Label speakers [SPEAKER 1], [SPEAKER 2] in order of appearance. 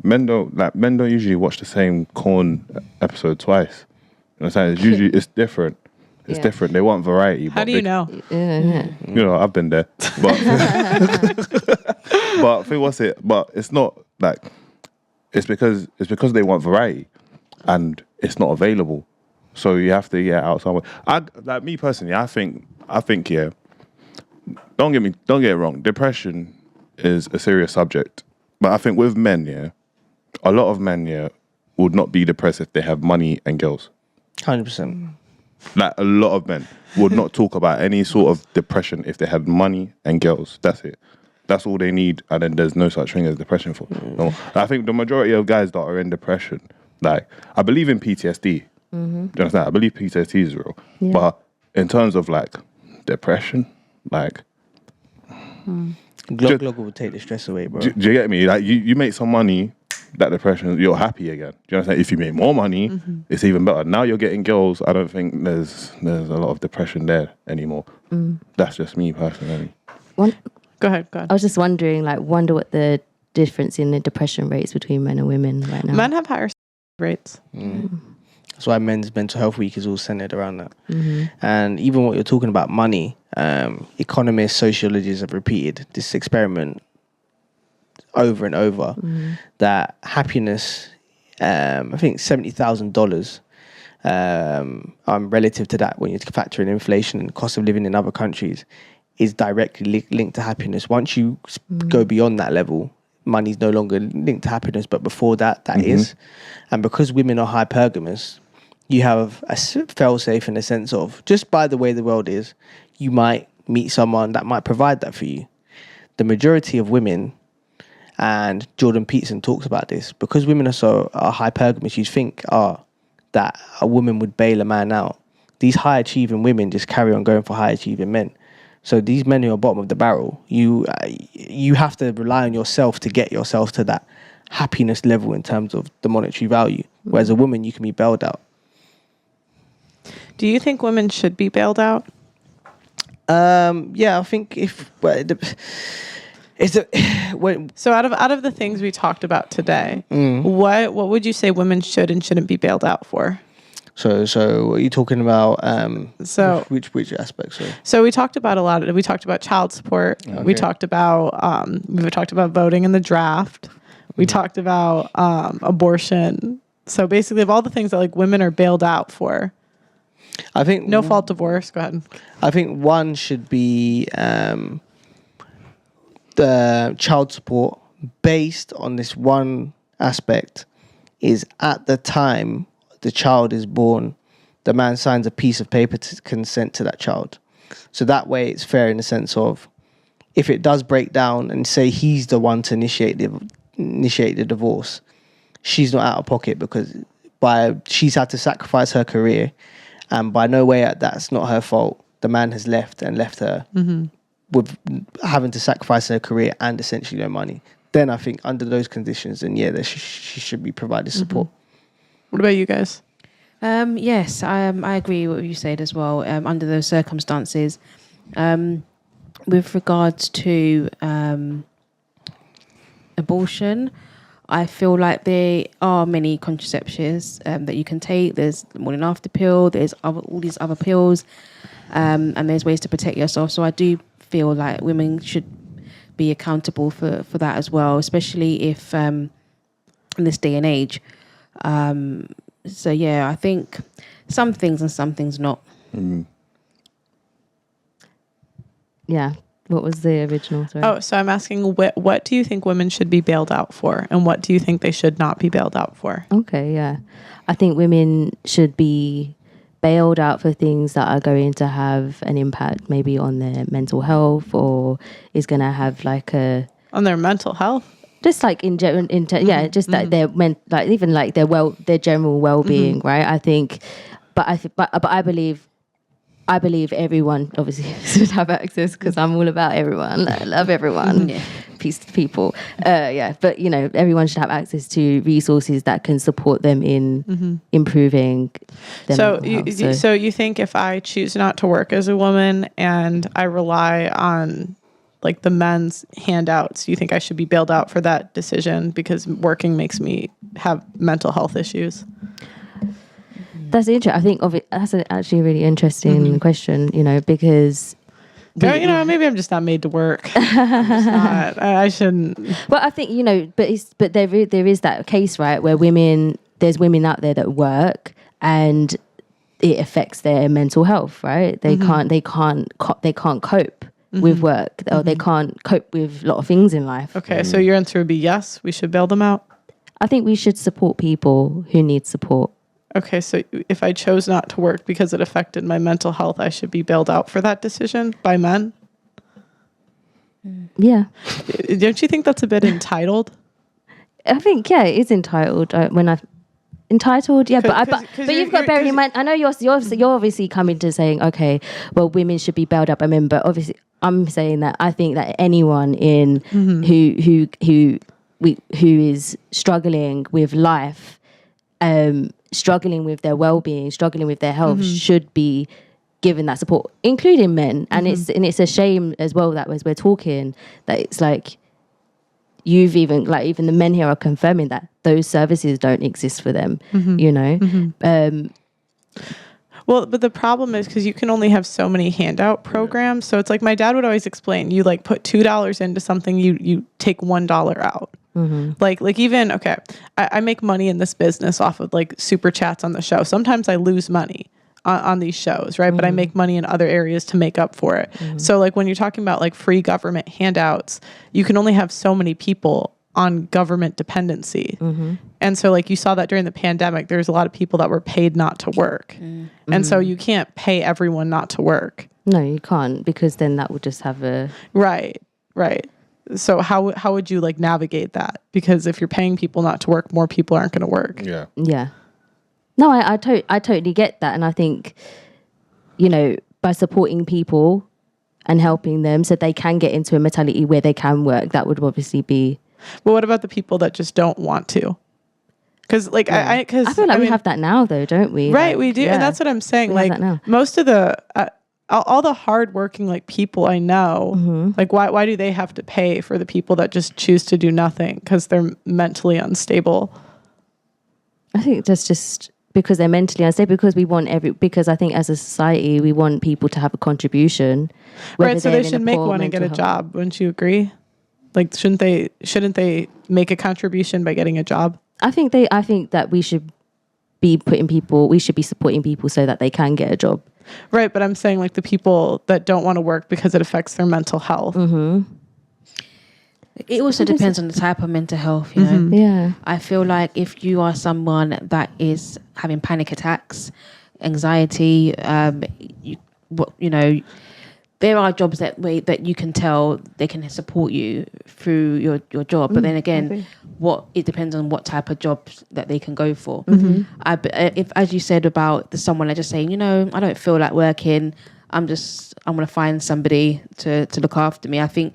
[SPEAKER 1] men don't usually watch the same corn episode twice. You know what I'm saying? It's usually it's different. It's different. They want variety.
[SPEAKER 2] How do you know?
[SPEAKER 1] You know, I've been there. But but it's not like it's because they want variety and it's not available. So you have to get out somewhere. Like me personally, I think yeah. Don't get it wrong. Depression is a serious subject. But I think with men, yeah, a lot of men, yeah, would not be depressed if they have money and girls.
[SPEAKER 3] 100%.
[SPEAKER 1] Like a lot of men would not talk about any sort of depression if they had money and girls. That's it. That's all they need, and then there's no such thing as depression for. No. I think the majority of guys that are in depression, like I believe in PTSD. Do you understand? I believe PTSD is real, but in terms of like depression, like
[SPEAKER 3] Glog will take the stress away, bro.
[SPEAKER 1] Do you get me? Like you make some money, that depression, you're happy again. Do you understand? If you make more money, it's even better. Now you're getting girls. I don't think there's a lot of depression there anymore. That's just me personally.
[SPEAKER 2] Go ahead.
[SPEAKER 4] I was just wondering what the difference in the depression rates between men and women right now.
[SPEAKER 2] Men have higher rates.
[SPEAKER 3] That's why Men's Mental Health Week is all centered around that. And even what you're talking about, money, economists, sociologists have repeated this experiment over and over, that happiness, I think $70,000 relative to that when you factor in inflation and cost of living in other countries is directly linked to happiness. Once you go beyond that level, money's no longer linked to happiness, but before that is. And because women are hypergamous, you have a fail-safe in the sense of, just by the way the world is, you might meet someone that might provide that for you. The majority of women, and Jordan Peterson talks about this, because women are hypergamous, you'd think that a woman would bail a man out. These high-achieving women just carry on going for high-achieving men. So these men who are bottom of the barrel, you have to rely on yourself to get yourself to that happiness level in terms of the monetary value. Whereas a woman, you can be bailed out.
[SPEAKER 2] Do you think women should be bailed out?
[SPEAKER 3] Yeah, I think
[SPEAKER 2] so out of the things we talked about today, what would you say women should and shouldn't be bailed out for?
[SPEAKER 3] So are you talking about which aspects?
[SPEAKER 2] So we talked about we talked about child support. Okay. We talked about voting in the draft. We talked about abortion. So basically of all the things that like women are bailed out for.
[SPEAKER 3] I think
[SPEAKER 2] no fault divorce. Go ahead.
[SPEAKER 3] I think one should be the child support based on this one aspect is at the time the child is born, the man signs a piece of paper to consent to that child. So that way it's fair in the sense of if it does break down and say he's the one to initiate the divorce, she's not out of pocket because she's had to sacrifice her career, and by no way that's not her fault. The man has left her with having to sacrifice her career and essentially no money. Then I think under those conditions, then she should be provided support.
[SPEAKER 2] What about you guys?
[SPEAKER 4] Yes, I agree with what you said as well. Under those circumstances, with regards to abortion, I feel like there are many contraceptives that you can take. There's morning after pill. There's all these other pills, and there's ways to protect yourself. So I do feel like women should be accountable for that as well, especially if in this day and age. So yeah, I think some things and some things not. Yeah. What was the original? Sorry.
[SPEAKER 2] Oh, so I'm asking what do you think women should be bailed out for, and what do you think they should not be bailed out for?
[SPEAKER 4] Okay, yeah. I think women should be bailed out for things that are going to have an impact maybe on their mental health, or is going to have like
[SPEAKER 2] on their mental health.
[SPEAKER 4] Just like in general, just that their even like their general well-being, right? I think, but I believe everyone obviously should have access, because I'm all about everyone. I love everyone. Peace to people. But everyone should have access to resources that can support them in improving their mental health.
[SPEAKER 2] So you think if I choose not to work as a woman and I rely on like the men's handouts, do you think I should be bailed out for that decision because working makes me have mental health issues?
[SPEAKER 5] That's interesting. I think that's actually a really interesting question, you know, because
[SPEAKER 2] maybe I'm just not made to work. I'm just not. I shouldn't.
[SPEAKER 5] Well, I think, you know, but there is that case, right, where there's women out there that work and it affects their mental health, right? They can't cope with work, or they can't cope with a lot of things in life.
[SPEAKER 2] Okay, so your answer would be yes, we should bail them out?
[SPEAKER 5] I think we should support people who need support.
[SPEAKER 2] Okay, so if I chose not to work because it affected my mental health, I should be bailed out for that decision by men?
[SPEAKER 5] Yeah.
[SPEAKER 2] Don't you think that's a bit entitled?
[SPEAKER 5] I think, yeah, it is entitled. Entitled, yeah, but you've got to bear in mind. I know you're obviously coming to saying, okay, well, women should be bailed up. I mean, but obviously, I'm saying that I think that anyone in who is struggling with life, struggling with their well-being, struggling with their health, should be given that support, including men. And it's a shame as well that as we're talking that it's like, even the men here are confirming that those services don't exist for them, you know?
[SPEAKER 2] Well, but the problem is because you can only have so many handout programs. So it's like my dad would always explain, you like put $2 into something, you take $1 out. Like even, okay, I make money in this business off of like super chats on the show. Sometimes I lose money on these shows, right? But I make money in other areas to make up for it. So like when you're talking about like free government handouts, you can only have so many people on government dependency. And so like you saw that during the pandemic, there's a lot of people that were paid not to work. And so you can't pay everyone not to work.
[SPEAKER 5] No, you can't, because then that would just have a...
[SPEAKER 2] Right. So how would you like navigate that? Because if you're paying people not to work, more people aren't going to work.
[SPEAKER 5] Yeah. No, I totally get that. And I think, you know, by supporting people and helping them so they can get into a mentality where they can work, that would obviously be...
[SPEAKER 2] But what about the people that just don't want to? Because like, I
[SPEAKER 5] feel like we have that now though, don't we?
[SPEAKER 2] Right,
[SPEAKER 5] like,
[SPEAKER 2] we do. Yeah. And that's what I'm saying.
[SPEAKER 5] We
[SPEAKER 2] like most of the... all the hardworking like people I know, like why do they have to pay for the people that just choose to do nothing because they're mentally unstable?
[SPEAKER 5] I think that's just because they're mentally unstable. Because I think as a society we want people to have a contribution.
[SPEAKER 2] Right, so they should make one and get a job. Wouldn't you agree? Like shouldn't they make a contribution by getting a job?
[SPEAKER 5] I think that we should be supporting people so that they can get a job.
[SPEAKER 2] Right, but I'm saying like the people that don't want to work because it affects their mental health.
[SPEAKER 4] It also depends on the type of mental health, you know.
[SPEAKER 5] Yeah.
[SPEAKER 4] I feel like if you are someone that is having panic attacks, anxiety, you know, there are jobs that you can tell they can support you through your job. But then again, it depends on what type of jobs that they can go for. If, as you said about someone that's just saying, you know, I don't feel like working, I'm going to find somebody to look after me. I think